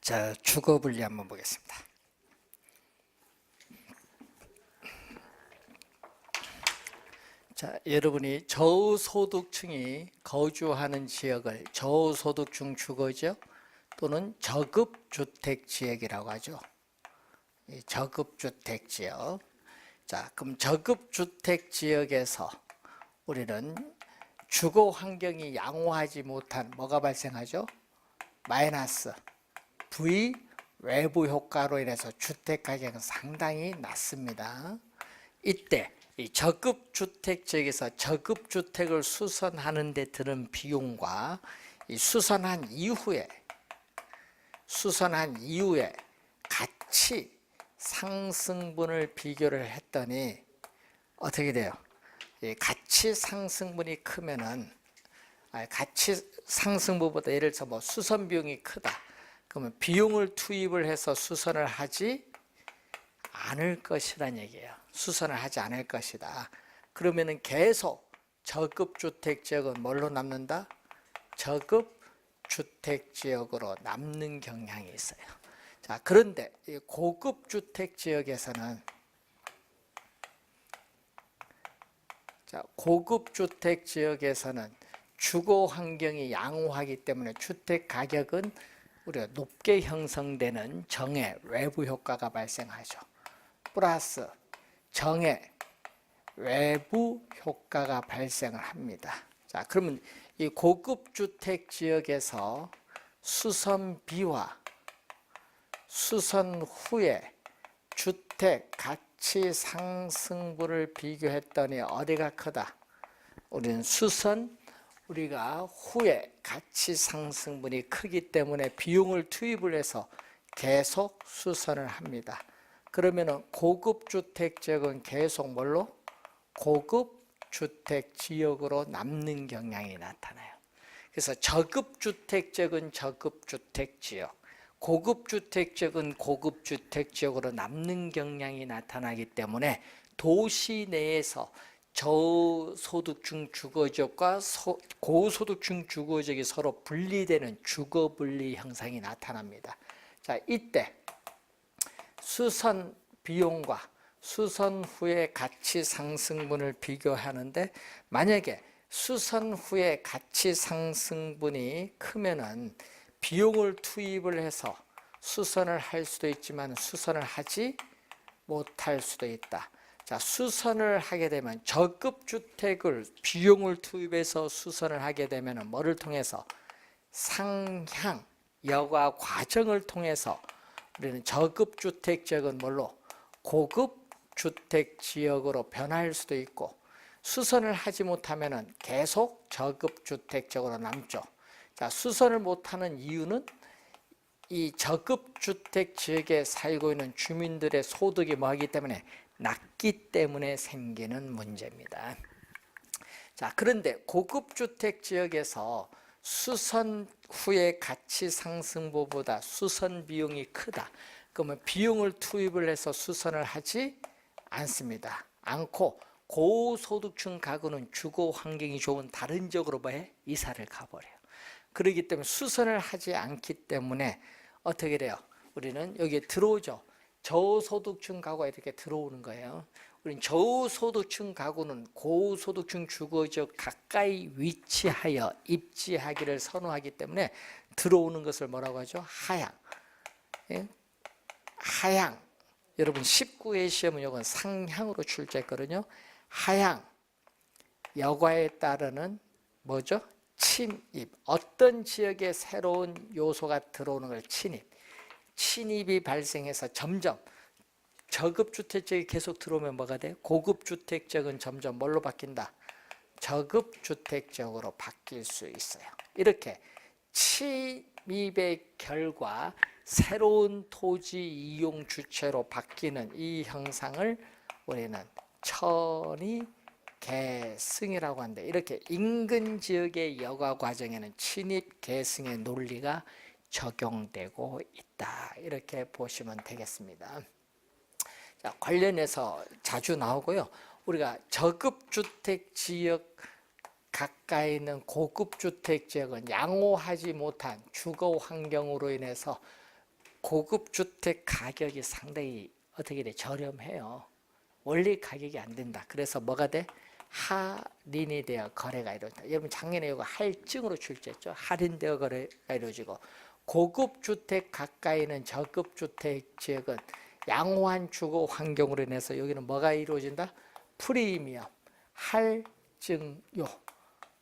자, 주거분리 한번 보겠습니다. 자, 여러분이 저소득층이 거주하는 지역을 저소득층 주거지역 또는 저급주택지역이라고 하죠. 이 저급주택지역. 자, 그럼 저급주택지역에서 우리는 주거 환경이 양호하지 못한 뭐가 발생하죠? 마이너스 V 외부 효과로 인해서 주택 가격은 상당히 낮습니다. 이때 이 저급주택지역에서 저급주택을 수선하는 데 드는 비용과 이 수선한 이후에 가치 상승분을 비교를 했더니 어떻게 돼요? 이 가치 상승분이 크면은 가치 상승분보다 예를 들어서 뭐 수선 비용이 크다. 그러면 비용을 투입을 해서 수선을 하지 않을 것이란 얘기예요. 수선을 하지 않을 것이다. 그러면은 계속 저급주택지역은 뭘로 남는다? 저급주택지역으로 남는 경향이 있어요. 자, 그런데 이 고급주택지역에서는 주거 환경이 양호하기 때문에 주택 가격은 우리가 높게 형성되는 정해 외부 효과가 발생하죠. 플러스 정해 외부 효과가 발생을 합니다. 자, 그러면 이 고급 주택 지역에서 수선비와 수선 후에 주택 가치 상승분을 비교했더니 어디가 크다? 우리는 우리가 후에 가치 상승분이 크기 때문에 비용을 투입을 해서 계속 수선을 합니다. 그러면은 고급 주택 지역은 계속 뭘로? 고급 주택 지역으로 남는 경향이 나타나요. 그래서 저급 주택 지역은 저급 주택 지역, 고급 주택 지역은 고급 주택 지역으로 남는 경향이 나타나기 때문에 도시 내에서 저소득층 주거지역과 고소득층 주거지역이 서로 분리되는 주거분리 현상이 나타납니다. 자, 이때 수선 비용과 수선 후의 가치 상승분을 비교하는데 만약에 수선 후의 가치 상승분이 크면은 비용을 투입을 해서 수선을 할 수도 있지만 수선을 하지 못할 수도 있다. 자, 수선을 하게 되면 저급주택을 비용을 투입해서 수선을 하게 되면 뭐를 통해서? 상향, 여과 과정을 통해서 우리는 저급주택 지역은 뭘로? 고급주택 지역으로 변할 수도 있고 수선을 하지 못하면 계속 저급주택 지역으로 남죠. 자, 수선을 못하는 이유는 이 저급주택 지역에 살고 있는 주민들의 소득이 뭐하기 때문에 낮기 때문에 생기는 문제입니다. 자, 그런데 고급주택 지역에서 수선 후의 가치 상승보다 수선 비용이 크다. 그러면 비용을 투입을 해서 수선을 하지 않고 고소득층 가구는 주거 환경이 좋은 다른 지역으로 이사를 가버려요. 그렇기 때문에 수선을 하지 않기 때문에 어떻게 돼요? 우리는 여기에 들어오죠. 저소득층 가구가 이렇게 들어오는 거예요. 우리는 저소득층 가구는 고소득층 주거지역 가까이 위치하여 입지하기를 선호하기 때문에 들어오는 것을 뭐라고 하죠? 하향. 예? 하향. 여러분 19회 시험은 이건 상향으로 출제했거든요. 하향. 여과에 따르는 뭐죠? 침입. 어떤 지역에 새로운 요소가 들어오는 걸 침입이 발생해서 점점 저급주택지역이 계속 들어오면 뭐가 돼요? 고급주택지역은 점점 뭘로 바뀐다? 저급주택지역으로 바뀔 수 있어요. 이렇게 침입의 결과 새로운 토지 이용 주체로 바뀌는 이 형상을 우리는 천이계승이라고 하는데 이렇게 인근 지역의 여가 과정에는 침입 계승의 논리가 적용되고 있다. 이렇게 보시면 되겠습니다. 자, 관련해서 자주 나오고요. 우리가 저급주택 지역 가까이 있는 고급주택 지역은 양호하지 못한 주거 환경으로 인해서 고급 주택 가격이 상당히 어떻게 돼? 저렴해요. 원래 가격이 안 된다. 그래서 뭐가 돼? 할인이 되어 거래가 이루어진다. 여러분 작년에 이거 할증으로 출제했죠. 할인되어 거래가 이루어지고, 고급 주택 가까이는 저급 주택 지역은 양호한 주거 환경으로 인해서 여기는 뭐가 이루어진다? 프리미엄,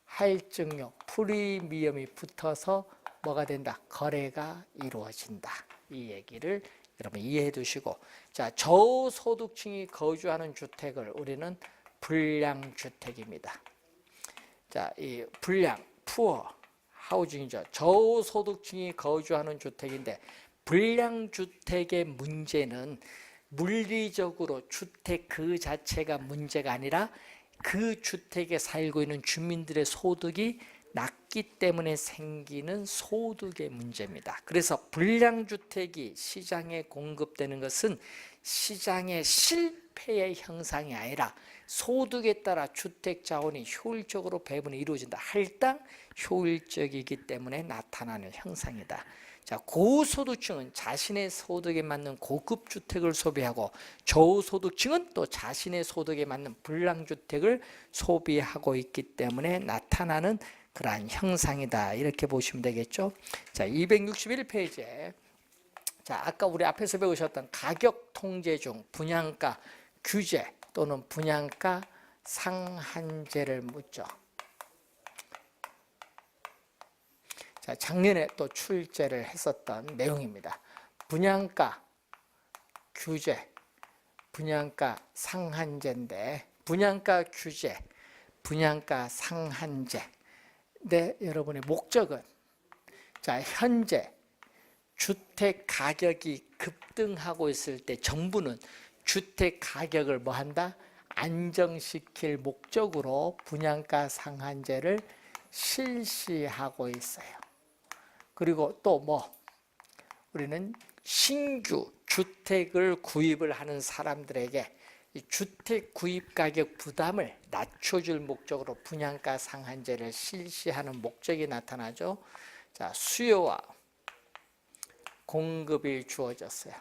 할증료, 프리미엄이 붙어서 뭐가 된다? 거래가 이루어진다. 이 얘기를 여러분 이해해 두시고, 자, 저소득층이 거주하는 주택을 우리는 불량주택입니다. 자, 이 불량, 푸어 하우징이죠. 저소득층이 거주하는 주택인데, 불량주택의 문제는 물리적으로 주택 그 자체가 문제가 아니라 그 주택에 살고 있는 주민들의 소득이 낮기 때문에 생기는 소득의 문제입니다. 그래서 불량주택이 시장에 공급되는 것은 시장의 실패의 형상이 아니라 소득에 따라 주택 자원이 효율적으로 배분이 이루어진다. 할당 효율적이기 때문에 나타나는 형상이다. 자, 고소득층은 자신의 소득에 맞는 고급 주택을 소비하고, 저소득층은 또 자신의 소득에 맞는 불량주택을 소비하고 있기 때문에 나타나는 그러한 형상이다. 이렇게 보시면 되겠죠. 자, 261페이지에 자, 아까 우리 앞에서 배우셨던 가격 통제 중 분양가 규제 또는 분양가 상한제를 묻죠. 자, 작년에 또 출제를 했었던 내용입니다. 분양가 규제, 분양가 상한제인데, 분양가 규제, 분양가 상한제. 근데 여러분의 목적은, 자, 현재 주택 가격이 급등하고 있을 때 정부는 주택 가격을 뭐 한다? 안정시킬 목적으로 분양가 상한제를 실시하고 있어요. 그리고 또 뭐, 우리는 신규 주택을 구입을 하는 사람들에게 이 주택 구입 가격 부담을 낮춰줄 목적으로 분양가 상한제를 실시하는 목적이 나타나죠. 자, 수요와 공급이 주어졌어요.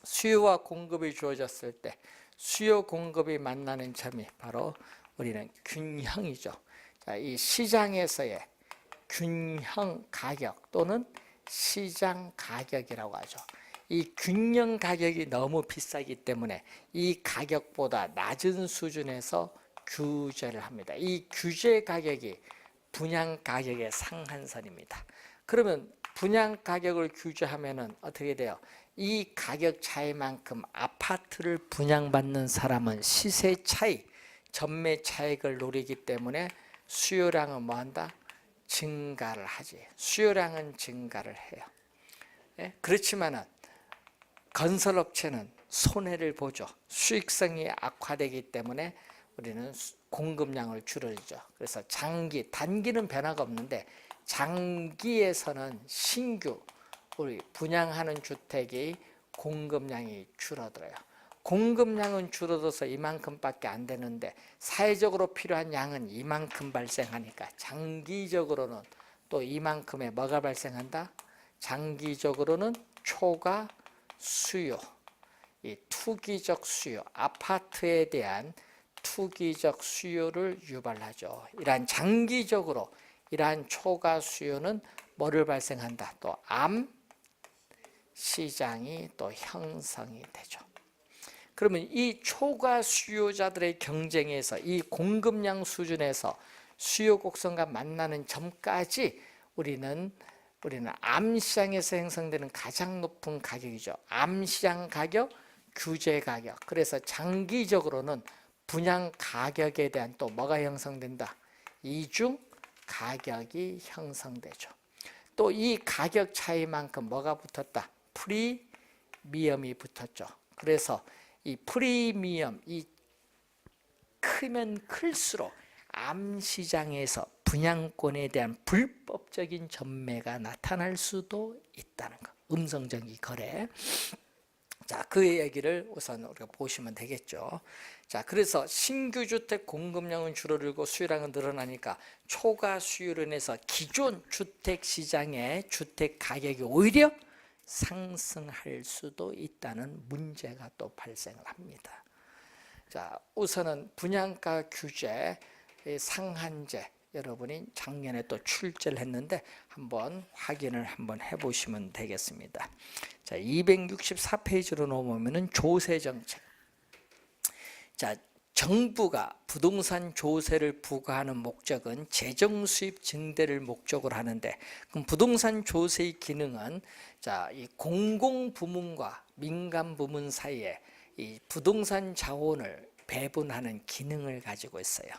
수요와 공급이 주어졌을 때 수요 공급이 만나는 점이 바로 우리는 균형이죠. 자, 이 시장에서의 균형 가격 또는 시장 가격이라고 하죠. 이 균형 가격이 너무 비싸기 때문에 이 가격보다 낮은 수준에서 규제를 합니다. 이 규제 가격이 분양 가격의 상한선입니다. 그러면 분양 가격을 규제하면은 어떻게 돼요? 이 가격 차이만큼 아파트를 분양받는 사람은 시세 차이, 전매 차익을 노리기 때문에 수요량은 뭐한다? 증가를 하지. 수요량은 증가를 해요. 예? 그렇지만은 건설업체는 손해를 보죠. 수익성이 악화되기 때문에 우리는 공급량을 줄여주죠. 그래서 단기는 변화가 없는데 장기에서는 신규 우리 분양하는 주택이 공급량이 줄어들어요. 공급량은 줄어들어서 이만큼밖에 안 되는데 사회적으로 필요한 양은 이만큼 발생하니까 장기적으로는 또 이만큼의 뭐가 발생한다? 장기적으로는 초과 수요, 이 투기적 수요, 아파트에 대한 투기적 수요를 유발하죠. 이러한 장기적으로 이러한 초과 수요는 뭐를 발생한다? 또 암 시장이 또 형성이 되죠. 그러면 이 초과 수요자들의 경쟁에서 이 공급량 수준에서 수요 곡선과 만나는 점까지 우리는 암시장에서 형성되는 가장 높은 가격이죠. 암시장 가격, 규제 가격. 그래서 장기적으로는 분양 가격에 대한 또 뭐가 형성된다? 이중 가격이 형성되죠. 또 이 가격 차이만큼 뭐가 붙었다? 프리미엄이 붙었죠. 그래서 이 프리미엄이 크면 클수록 암시장에서 분양권에 대한 불법적인 전매가 나타날 수도 있다는 것. 음성정지 거래. 자, 그 얘기를 우선 우리가 보시면 되겠죠. 자, 그래서 신규 주택 공급량은 줄어들고 수요량은 늘어나니까 초과 수요로 인해서 기존 주택 시장의 주택 가격이 오히려 상승할 수도 있다는 문제가 또 발생을 합니다. 자, 우선은 분양가 규제 상한제, 여러분이 작년에 또 출제를 했는데 한번 확인을 한번 해보시면 되겠습니다. 자, 264페이지로 넘어오면은 조세 정책. 자, 정부가 부동산 조세를 부과하는 목적은 재정 수입 증대를 목적으로 하는데, 그럼 부동산 조세의 기능은 자, 이 공공 부문과 민간 부문 사이에 이 부동산 자원을 배분하는 기능을 가지고 있어요.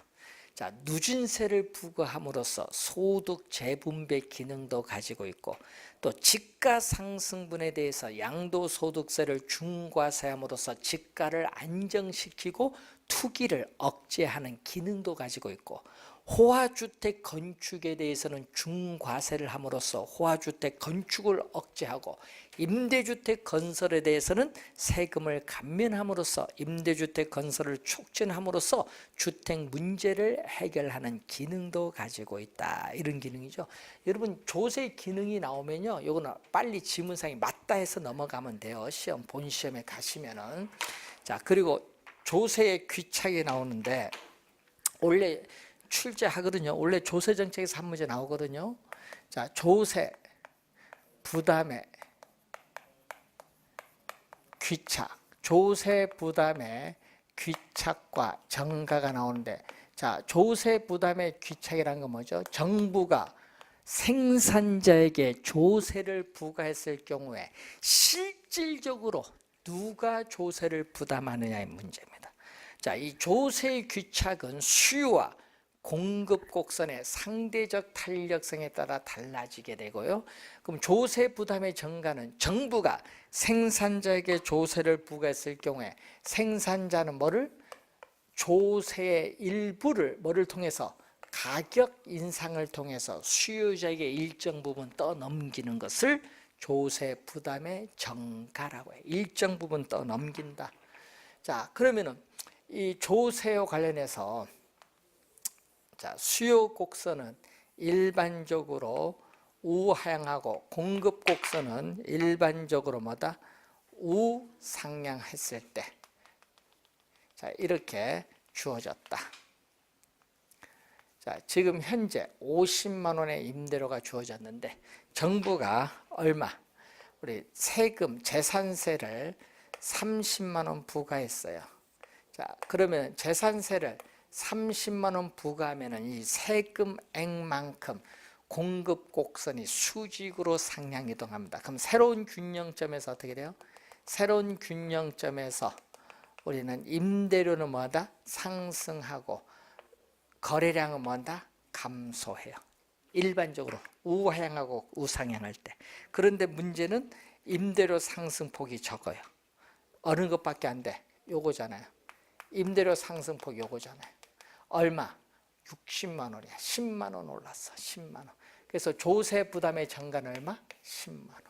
자, 누진세를 부과함으로써 소득 재분배 기능도 가지고 있고, 또 지가 상승분에 대해서 양도소득세를 중과세함으로써 지가를 안정시키고 투기를 억제하는 기능도 가지고 있고, 호화주택 건축에 대해서는 중과세를 함으로써 호화주택 건축을 억제하고, 임대주택 건설에 대해서는 세금을 감면함으로써 임대주택 건설을 촉진함으로써 주택 문제를 해결하는 기능도 가지고 있다. 이런 기능이죠. 여러분, 조세 기능이 나오면요, 이거는 빨리 지문상에 맞다 해서 넘어가면 돼요. 시험, 본 시험에 가시면은. 자, 그리고 조세의 귀착이 나오는데 원래 출제하거든요. 원래 조세 정책에서 한 문제 나오거든요. 자, 조세 부담의 귀착, 조세 부담의 귀착과 정가가 나오는데, 자, 조세 부담의 귀착이라는 건 뭐죠? 정부가 생산자에게 조세를 부과했을 경우에 실질적으로 누가 조세를 부담하느냐의 문제입니다. 자, 이 조세의 귀착은 수요와 공급 곡선의 상대적 탄력성에 따라 달라지게 되고요. 그럼 조세 부담의 정가는 정부가 생산자에게 조세를 부과했을 경우에 생산자는 뭐를? 조세의 일부를 뭐를 통해서? 가격 인상을 통해서 수요자에게 일정 부분 떠넘기는 것을 조세 부담의 정가라고 해요. 일정 부분 떠넘긴다. 자, 그러면은 이 조세와 관련해서, 자, 수요 곡선은 일반적으로 우하향하고 공급 곡선은 일반적으로 뭐다? 우상향했을 때, 자, 이렇게 주어졌다. 자, 지금 현재 50만 원의 임대료가 주어졌는데 정부가 얼마? 우리 세금, 재산세를 30만 원 부과했어요. 자, 그러면 재산세를 30만 원 부과하면 이 세금액만큼 공급 곡선이 수직으로 상향 이동합니다. 그럼 새로운 균형점에서 어떻게 돼요? 새로운 균형점에서 우리는 임대료는 뭐다? 상승하고 거래량은 뭐다? 감소해요. 일반적으로 우하향하고 우상향할 때. 그런데 문제는 임대료 상승폭이 적어요. 어느 것밖에 안 돼? 요거잖아요. 임대료 상승폭 요거잖아요. 얼마? 60만 원이야. 10만 원 올랐어. 10만 원. 그래서 조세 부담의 정가는 얼마? 10만 원.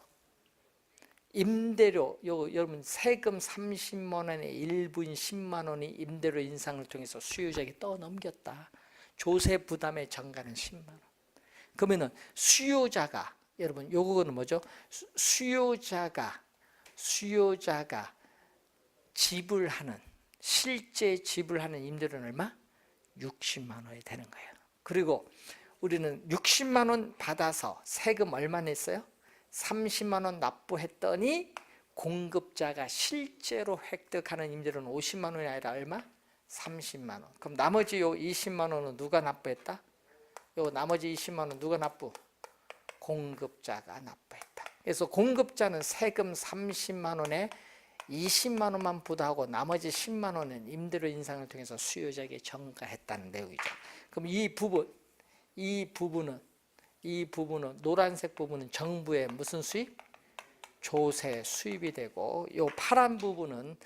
임대료, 여러분 세금 30만 원의 일부인 10만 원이 임대료 인상을 통해서 수요자에게 떠넘겼다. 조세 부담의 정가는 10만 원. 그러면은 수요자가, 여러분 요거는 뭐죠? 수요자가 지불하는, 실제 지불하는 임대료는 얼마? 60만 원이 되는 거예요. 그리고 우리는 60만 원 받아서 세금 얼마 냈어요? 30만 원 납부했더니 공급자가 실제로 획득하는 임대료는 50만 원이 아니라 얼마? 30만 원. 그럼 나머지 요 20만 원은 누가 납부했다? 요 나머지 20만 원 누가 납부? 공급자가 납부했다. 그래서 공급자는 세금 30만 원에 20만 원만 부담하고 나머지 10만 원은 임대료 인상을 통해서 수요자에게 전가했다는 내용이죠. 그럼 이 부분은 노란색 부분은 정부의 무슨 수입? 조세 수입이 되고, 이 파란 부분은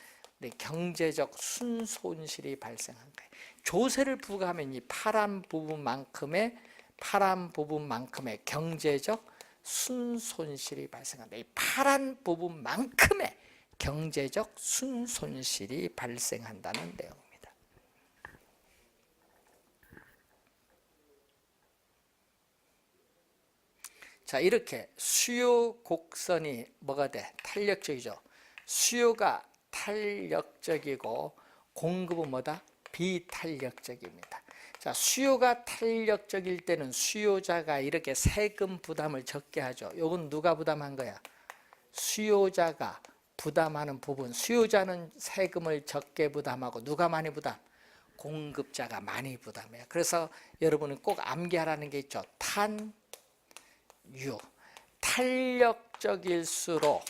경제적 순손실이 발생한 거예요. 조세를 부과하면 이 파란 부분만큼의 경제적 순손실이 발생한다. 이 파란 부분만큼의 경제적 순손실이 발생한다는 내용입니다. 자, 이렇게 수요 곡선이 뭐가 돼? 탄력적이죠. 수요가 탄력적이고 공급은 뭐다? 비탄력적입니다. 자, 수요가 탄력적일 때는 수요자가 이렇게 세금 부담을 적게 하죠. 이건 누가 부담한 거야? 수요자가 부담하는 부분. 수요자는 세금을 적게 부담하고 누가 많이 부담? 공급자가 많이 부담해요. 그래서 여러분은 꼭 암기하라는 게 있죠. 탄유. 탄력적일수록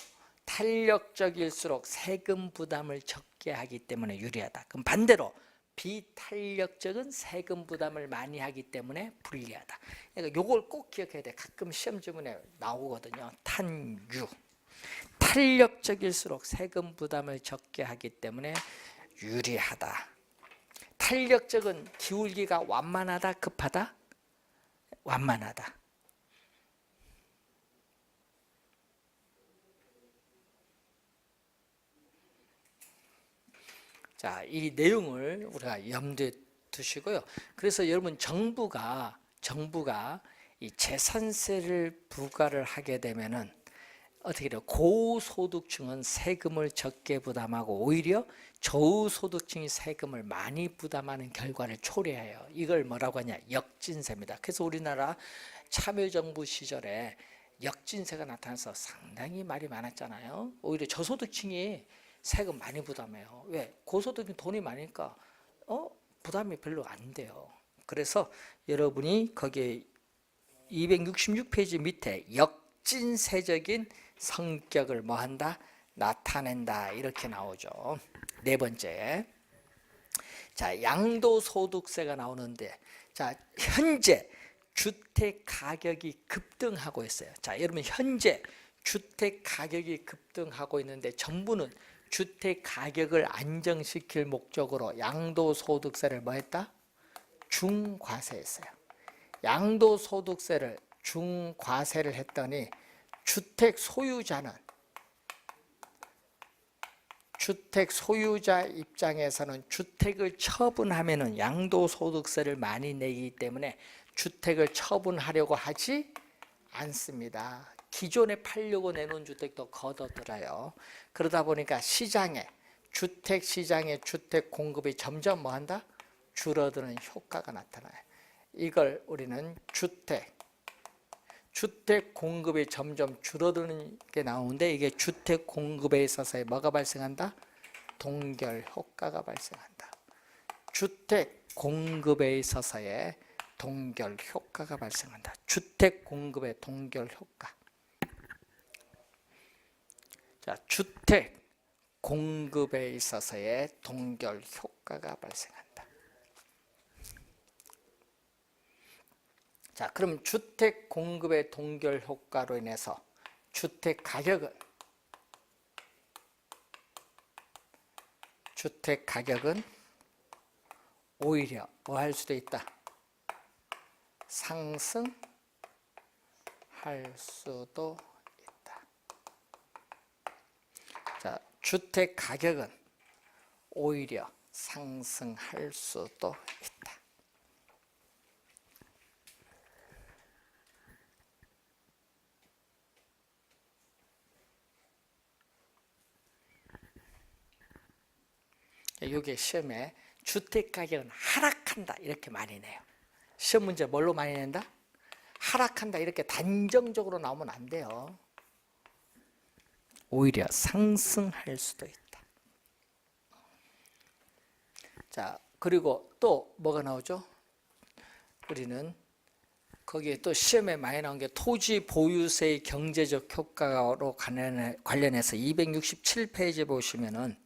세금 부담을 적게 하기 때문에 유리하다. 그럼 반대로 비탄력적은 세금 부담을 많이 하기 때문에 불리하다. 그러니까 이걸 꼭 기억해야 돼. 가끔 시험 지문에 나오거든요. 탄유. 탄력적일수록 세금 부담을 적게 하기 때문에 유리하다. 탄력적은 기울기가 완만하다, 급하다? 완만하다. 자, 이 내용을 우리가 염두에 두시고요. 그래서 여러분 정부가 이 재산세를 부과를 하게 되면은 어떻게 돼요? 고소득층은 세금을 적게 부담하고 오히려 저소득층이 세금을 많이 부담하는 결과를 초래해요. 이걸 뭐라고 하냐? 역진세입니다. 그래서 우리나라 참여정부 시절에 역진세가 나타나서 상당히 말이 많았잖아요. 오히려 저소득층이 세금 많이 부담해요. 왜? 고소득이 돈이 많으니까 부담이 별로 안 돼요. 그래서 여러분이 거기에 266페이지 밑에 역진세적인 성격을 뭐한다? 나타낸다. 이렇게 나오죠. 네 번째. 자, 양도소득세가 나오는데, 자, 현재 주택 가격이 급등하고 있어요. 자, 여러분 현재 주택 가격이 급등하고 있는데 정부는 주택 가격을 안정시킬 목적으로 양도소득세를 뭐 했다? 중과세했어요. 양도소득세를 중과세를 했더니 주택 소유자 입장에서는 주택을 처분하면은 양도소득세를 많이 내기 때문에 주택을 처분하려고 하지 않습니다. 기존에 팔려고 내놓은 주택도 걷어들어요. 그러다 보니까 주택 시장의 주택 공급이 점점 뭐한다? 줄어드는 효과가 나타나요. 이걸 우리는 주택 공급이 점점 줄어드는 게 나오는데 이게 주택 공급에 있어서 뭐가 발생한다? 동결 효과가 발생한다. 주택 공급에 있어서의 동결 효과가 발생한다. 주택 공급의 동결 효과. 자, 주택 공급에 있어서의 동결 효과가 발생한다. 자, 그럼 주택 공급의 동결 효과로 인해서 주택 가격은 오히려 뭐 할 수도 있다? 상승할 수도 있다. 자, 주택 가격은 오히려 상승할 수도 있다. 이게 시험에 주택 가격은 하락한다 이렇게 많이 내요. 시험 문제 뭘로 많이 낸다? 하락한다 이렇게 단정적으로 나오면 안 돼요. 오히려 상승할 수도 있다. 자, 그리고 또 뭐가 나오죠? 우리는 거기에 또 시험에 많이 나온 게 토지 보유세의 경제적 효과로 관련해서 267페이지 보시면은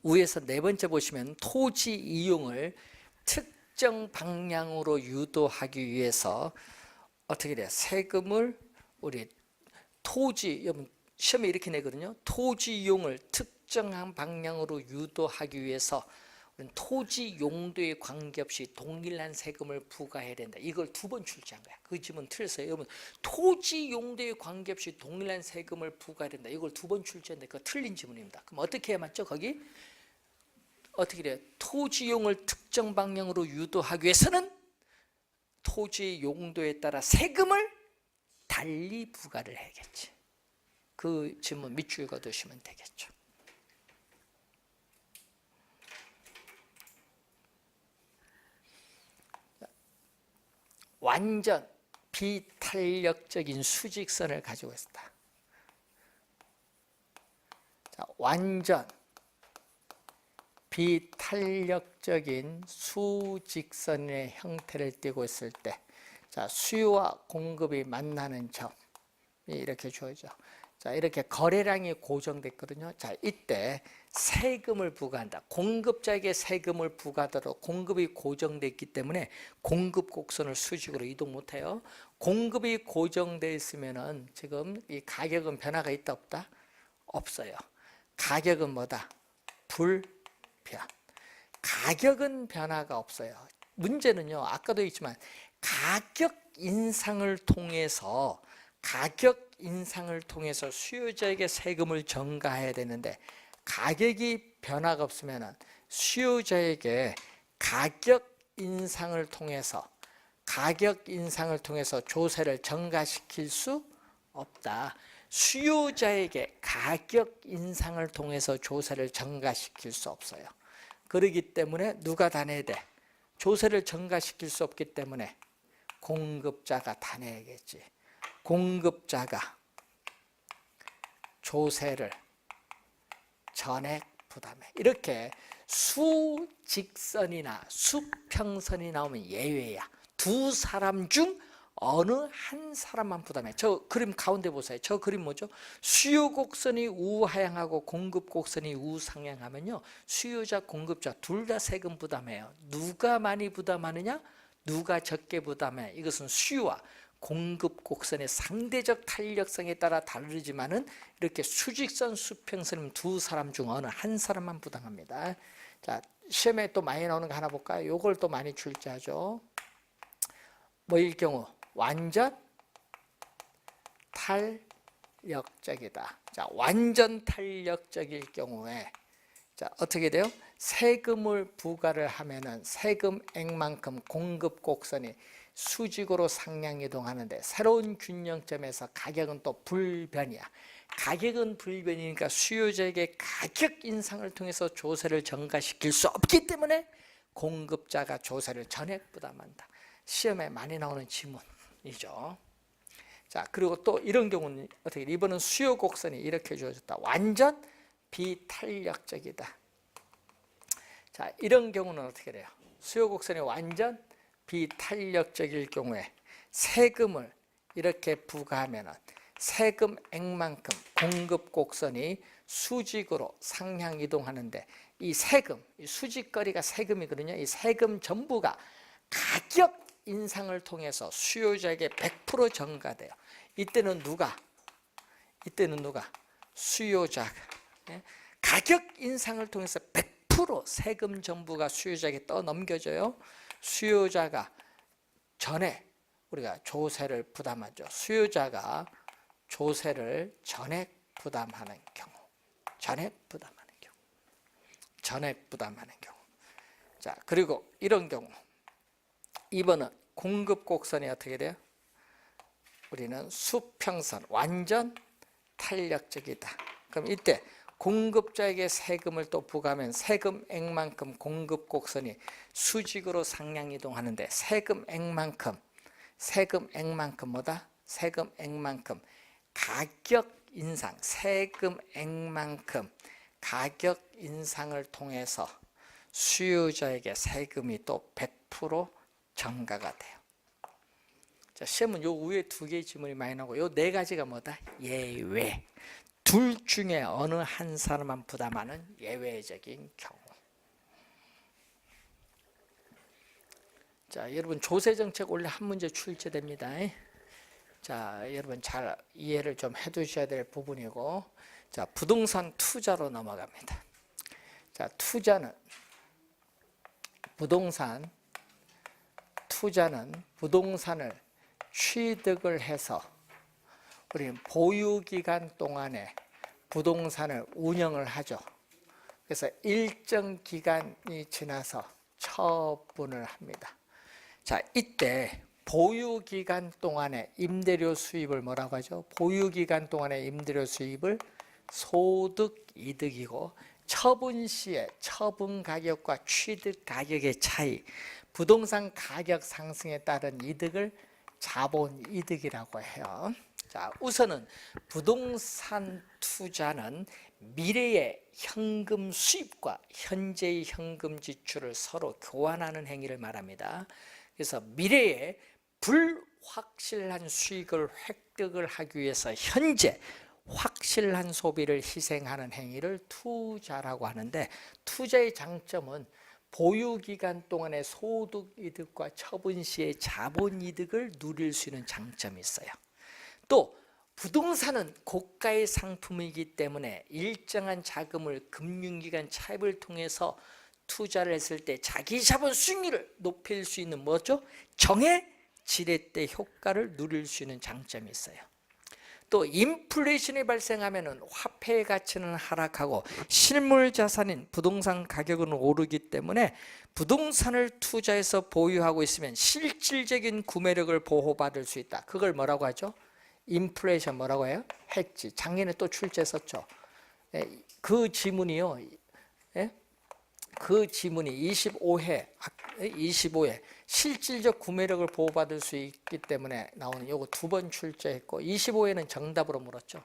위에서 네 번째 보시면 토지 이용을 특정 방향으로 유도하기 위해서 어떻게 돼요? 세금을 우리 여러분 시험에 이렇게 내거든요. 토지 이용을 특정한 방향으로 유도하기 위해서 토지 용도에 관계없이 동일한 세금을 부과해야 된다. 이걸 두 번 출제한 거야. 그 지문 틀렸어요. 여러분 토지 용도에 관계없이 동일한 세금을 부과해야 된다. 이걸 두 번 출제했는데 그거 틀린 지문입니다. 그럼 어떻게 해야 맞죠? 거기 어떻게 돼요? 토지 이용을 특정 방향으로 유도하기 위해서는 토지 용도에 따라 세금을 달리 부과를 해야겠지. 그 지문 밑줄 그어두시면 되겠죠. 완전 비탄력적인 수직선을 가지고 있다. 자, 완전 비탄력적인 수직선의 형태를 띠고 있을 때, 자, 수요와 공급이 만나는 점이 이렇게 주어져. 자, 이렇게 거래량이 고정됐거든요. 자, 이때 세금을 부과한다. 공급자에게 세금을 부과하도록 공급이 고정되어 있기 때문에 공급 곡선을 수직으로 이동 못해요. 공급이 고정되어 있으면은 지금 이 가격은 변화가 있다 없다? 없어요. 가격은 뭐다? 불변. 가격은 변화가 없어요. 문제는요, 아까도 있지만 가격 인상을 통해서 수요자에게 세금을 전가해야 되는데, 가격이 변화가 없으면 수요자에게 가격 인상을 통해서 조세를 전가시킬 수 없다. 수요자에게 가격 인상을 통해서 조세를 전가시킬 수 없어요. 그렇기 때문에 누가 다 내야 돼? 조세를 전가시킬 수 없기 때문에 공급자가 다 내야겠지. 공급자가 조세를 전액 부담해. 이렇게 수직선이나 수평선이 나오면 예외야. 두 사람 중 어느 한 사람만 부담해. 저 그림 가운데 보세요. 저 그림 뭐죠? 수요 곡선이 우하향하고 공급 곡선이 우상향하면요, 수요자 공급자 둘 다 세금 부담해요. 누가 많이 부담하느냐, 누가 적게 부담해. 이것은 수요와 공급 곡선의 상대적 탄력성에 따라 다르지만은 이렇게 수직선 수평선은 두 사람 중 어느 한 사람만 부담합니다. 자, 시험에 또 많이 나오는 거 하나 볼까요? 요걸 또 많이 출제하죠. 뭐일 경우? 완전 탄력적이다. 자, 완전 탄력적일 경우에, 자, 어떻게 돼요? 세금을 부과를 하면은 세금액만큼 공급 곡선이 수직으로 상향 이동하는데, 새로운 균형점에서 가격은 또 불변이야. 가격은 불변이니까 수요자에게 가격 인상을 통해서 조세를 전가시킬 수 없기 때문에 공급자가 조세를 전액 부담한다. 시험에 많이 나오는 지문이죠. 자, 그리고 또 이런 경우는 어떻게, 이번은 수요 곡선이 이렇게 주어졌다. 완전 비탄력적이다. 자, 이런 경우는 어떻게 돼요? 수요 곡선이 완전 비탄력적일 경우에 세금을 이렇게 부과하면 세금액만큼 공급 곡선이 수직으로 상향 이동하는데, 이 세금, 이 수직거리가 세금이거든요. 이 세금 전부가 가격 인상을 통해서 수요자에게 100% 전가돼요. 이때는 누가? 수요자가 가격 인상을 통해서 100% 세금 전부가 수요자에게 떠넘겨져요. 수요자가 전에 우리가 조세를 부담하죠. 수요자가 조세를 전액 부담하는 경우. 자, 그리고 이런 경우, 이번은 공급 곡선이 어떻게 돼요? 우리는 수평선, 완전 탄력적이다. 그럼 이때 공급자에게 세금을 또 부과하면 세금액만큼 공급 곡선이 수직으로 상향 이동하는데, 세금액만큼 뭐다? 세금액만큼 가격 인상, 세금액만큼 가격 인상을 통해서 수요자에게 세금이 또 100% 전가가 돼요. 자, 시험은 요 위에 두 개의 지문이 많이 나오고, 요 네 가지가 뭐다? 예외. 둘 중에 어느 한 사람만 부담하는 예외적인 경우. 자, 여러분 조세정책 원래 한 문제 출제됩니다. 자, 여러분 잘 이해를 좀 해두셔야 될 부분이고, 자, 부동산 투자로 넘어갑니다. 자, 부동산을 취득을 해서 우리는 보유기간 동안에 부동산을 운영을 하죠. 그래서 일정 기간이 지나서 처분을 합니다. 자, 이때 보유기간 동안의 임대료 수입을 뭐라고 하죠? 보유기간 동안의 임대료 수입을 소득이득이고, 처분 시에 처분 가격과 취득 가격의 차이, 부동산 가격 상승에 따른 이득을 자본이득이라고 해요. 자, 우선은 부동산 투자는 미래의 현금 수입과 현재의 현금 지출을 서로 교환하는 행위를 말합니다. 그래서 미래에 불확실한 수익을 획득을 하기 위해서 현재 확실한 소비를 희생하는 행위를 투자라고 하는데, 투자의 장점은 보유기간 동안의 소득이득과 처분 시의 자본이득을 누릴 수 있는 장점이 있어요. 또 부동산은 고가의 상품이기 때문에 일정한 자금을 금융기관 차입을 통해서 투자를 했을 때 자기 자본 수익률을 높일 수 있는 뭐죠? 정의 지렛대 효과를 누릴 수 있는 장점이 있어요. 또 인플레이션이 발생하면 화폐의 가치는 하락하고 실물 자산인 부동산 가격은 오르기 때문에 부동산을 투자해서 보유하고 있으면 실질적인 구매력을 보호받을 수 있다. 그걸 뭐라고 하죠? 인플레이션 뭐라고 해요? 했지. 작년에 또 출제했었죠. 그 지문이요. 그 지문이 25회 실질적 구매력을 보호받을 수 있기 때문에 나오는 요거 2번 출제했고, 25회는 정답으로 물었죠.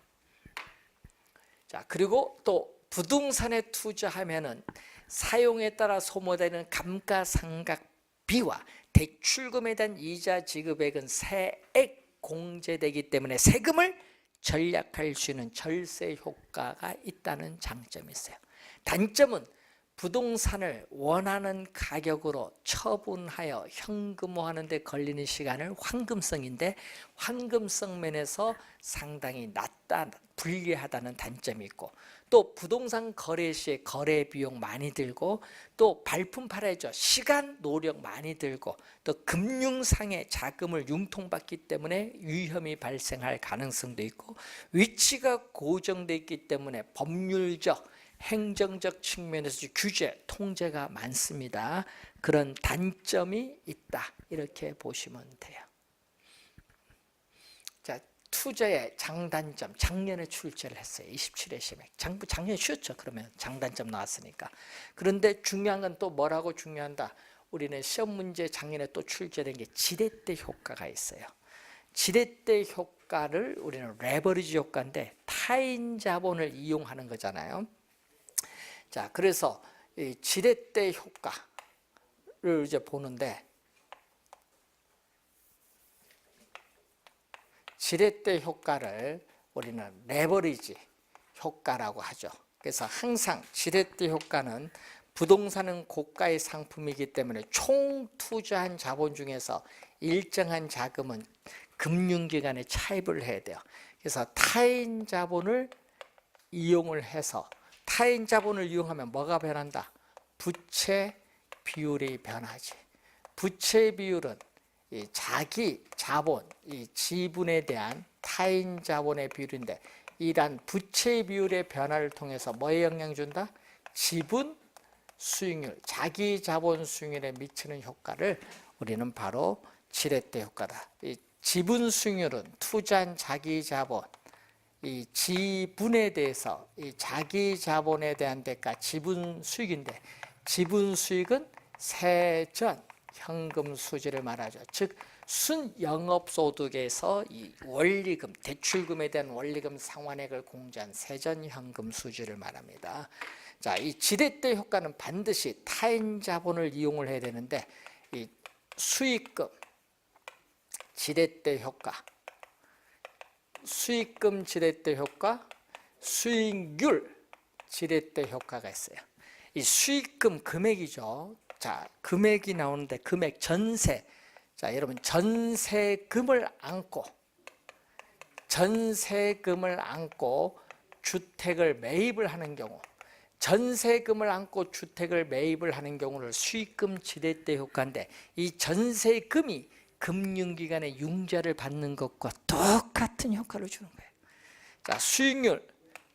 자, 그리고 또 부동산에 투자하면은 사용에 따라 소모되는 감가상각비와 대출금에 대한 이자 지급액은 세액 공제되기 때문에 세금을 절약할 수 있는 절세 효과가 있다는 장점이 있어요. 단점은 부동산을 원하는 가격으로 처분하여 현금화하는 데 걸리는 시간을 황금성인데, 황금성 면에서 상당히 낮다, 불리하다는 단점이 있고, 또 부동산 거래 시에 거래 비용 많이 들고, 또 발품 팔아야죠. 시간, 노력 많이 들고, 또 금융상의 자금을 융통받기 때문에 위험이 발생할 가능성도 있고, 위치가 고정되어 있기 때문에 법률적 행정적 측면에서 규제, 통제가 많습니다. 그런 단점이 있다, 이렇게 보시면 돼요. 자, 투자의 장단점, 작년에 출제를 했어요. 27회 시험에. 작년에 쉬었죠. 그러면 장단점 나왔으니까. 그런데 중요한 건 또 뭐라고 중요한다? 우리는 시험 문제 작년에 또 출제된 게 지렛대 효과가 있어요. 지렛대 효과를 우리는 레버리지 효과인데, 타인 자본을 이용하는 거잖아요. 자, 그래서 이 지렛대 효과를 이제 보는데, 지렛대 효과를 우리는 레버리지 효과라고 하죠. 그래서 항상 지렛대 효과는 부동산은 고가의 상품이기 때문에 총 투자한 자본 중에서 일정한 자금은 금융기관에 차입을 해야 돼요. 그래서 타인 자본을 이용을 해서, 타인 자본을 이용하면 뭐가 변한다? 부채 비율이 변하지. 부채 비율은 이 자기 자본, 이 지분에 대한 타인 자본의 비율인데, 이러한 부채 비율의 변화를 통해서 뭐에 영향 준다? 지분 수익률, 자기 자본 수익률에 미치는 효과를 우리는 바로 지렛대 효과다. 이 지분 수익률은 투자한 자기 자본, 이 지분에 대해서 이 자기 자본에 대한 대가 지분 수익인데, 지분 수익은 세전 현금 수지를 말하죠. 즉 순영업소득에서 이 원리금, 대출금에 대한 원리금 상환액을 공제한 세전 현금 수지를 말합니다. 자, 이 지렛대 효과는 반드시 타인 자본을 이용을 해야 되는데, 이 수익금 지렛대 효과, 수익금 지렛대 효과, 수익률 지렛대 효과가 있어요. 이 수익금 금액이죠. 자, 금액이 나오는데, 금액 전세. 자, 여러분 전세금을 안고 주택을 매입을 하는 경우, 전세금을 안고 주택을 매입을 하는 경우를 수익금 지렛대 효과인데, 이 전세금이 금융기관의 융자를 받는 것과 똑같은 효과를 주는 거예요. 자, 수익률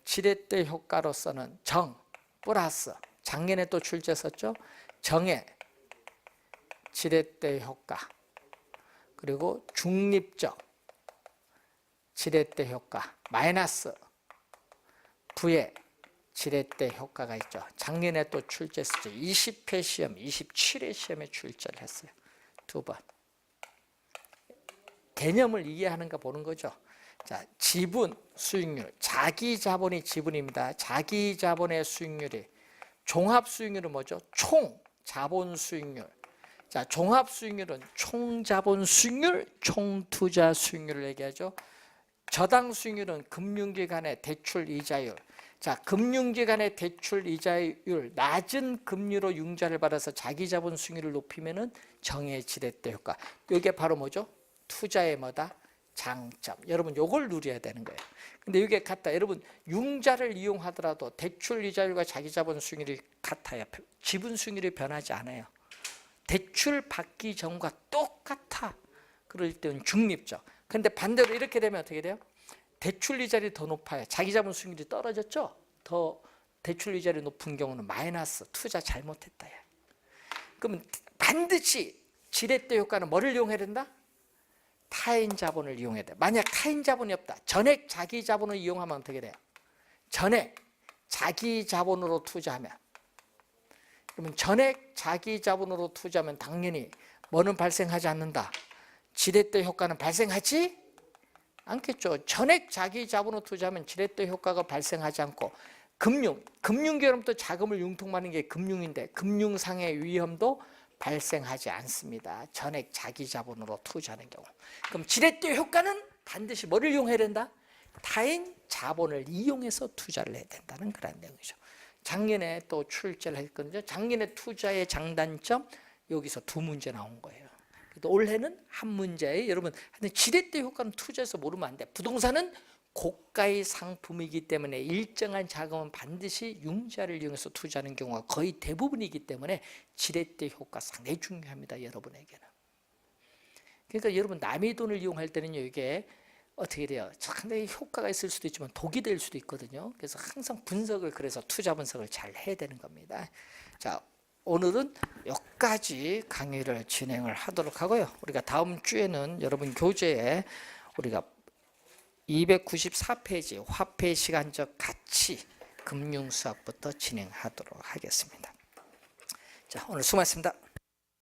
지렛대 효과로서는 정 플러스, 작년에 또 출제했었죠. 정의 지렛대 효과, 그리고 중립적 지렛대 효과 마이너스 부의 지렛대 효과가 있죠. 작년에 또 출제했었죠. 20회 시험, 27회 시험에 출제를 했어요. 2번. 개념을 이해하는가 보는 거죠. 자, 지분, 수익률, 자기 자본이 지분입니다. 자기 자본의 수익률이 종합 수익률은 뭐죠? 총 자본 수익률. 자, 종합 수익률은 총 자본 수익률, 총 투자 수익률을 얘기하죠. 저당 수익률은 금융기관의 대출 이자율. 자, 금융기관의 대출 이자율 낮은 금리로 융자를 받아서 자기 자본 수익률을 높이면은 정의 지렛대 효과. 이게 바로 뭐죠? 투자의 뭐다? 장점. 여러분 요걸 누려야 되는 거예요. 근데 이게 같다. 여러분 융자를 이용하더라도 대출 이자율과 자기 자본 수익률이 같아요. 지분 수익률이 변하지 않아요. 대출 받기 전과 똑같아. 그럴 때는 중립적. 근데 반대로 이렇게 되면 어떻게 돼요? 대출 이자율이 더 높아요. 자기 자본 수익률이 떨어졌죠? 더 대출 이자율이 높은 경우는 마이너스, 투자 잘못했다. 그러면 반드시 지렛대 효과는 뭐를 이용해야 된다? 타인 자본을 이용해야 돼. 만약 타인 자본이 없다. 전액 자기 자본을 이용하면 어떻게 돼요? 전액 자기 자본으로 투자하면, 그러면 전액 자기 자본으로 투자하면 당연히 뭐는 발생하지 않는다? 지렛대 효과는 발생하지 않겠죠. 전액 자기 자본으로 투자하면 지렛대 효과가 발생하지 않고, 금융기관부터 자금을 융통하는 게 금융인데 금융상의 위험도 발생하지 않습니다. 전액 자기 자본으로 투자하는 경우. 그럼 지렛대 효과는 반드시 뭐를 이용해야 된다? 타인 자본을 이용해서 투자를 해야 된다는 그런 내용이죠. 작년에 또 출제를 했거든요. 작년에 투자의 장단점 여기서 2문제 나온 거예요. 올해는 한 문제에 여러분 지렛대 효과는 투자해서 모르면 안 돼. 부동산은 고가의 상품이기 때문에 일정한 자금은 반드시 융자를 이용해서 투자하는 경우가 거의 대부분이기 때문에 지렛대 효과 상당히 중요합니다. 여러분에게는. 그러니까 여러분 남의 돈을 이용할 때는요, 이게 어떻게 돼요? 상당히 효과가 있을 수도 있지만 독이 될 수도 있거든요. 그래서 항상 분석을, 그래서 투자 분석을 잘 해야 되는 겁니다. 자, 오늘은 여기까지 강의를 진행을 하도록 하고요. 우리가 다음 주에는 여러분 교재에 우리가 294페이지 화폐 시간적 가치 금융수학부터 진행하도록 하겠습니다. 자, 오늘 수고하셨습니다.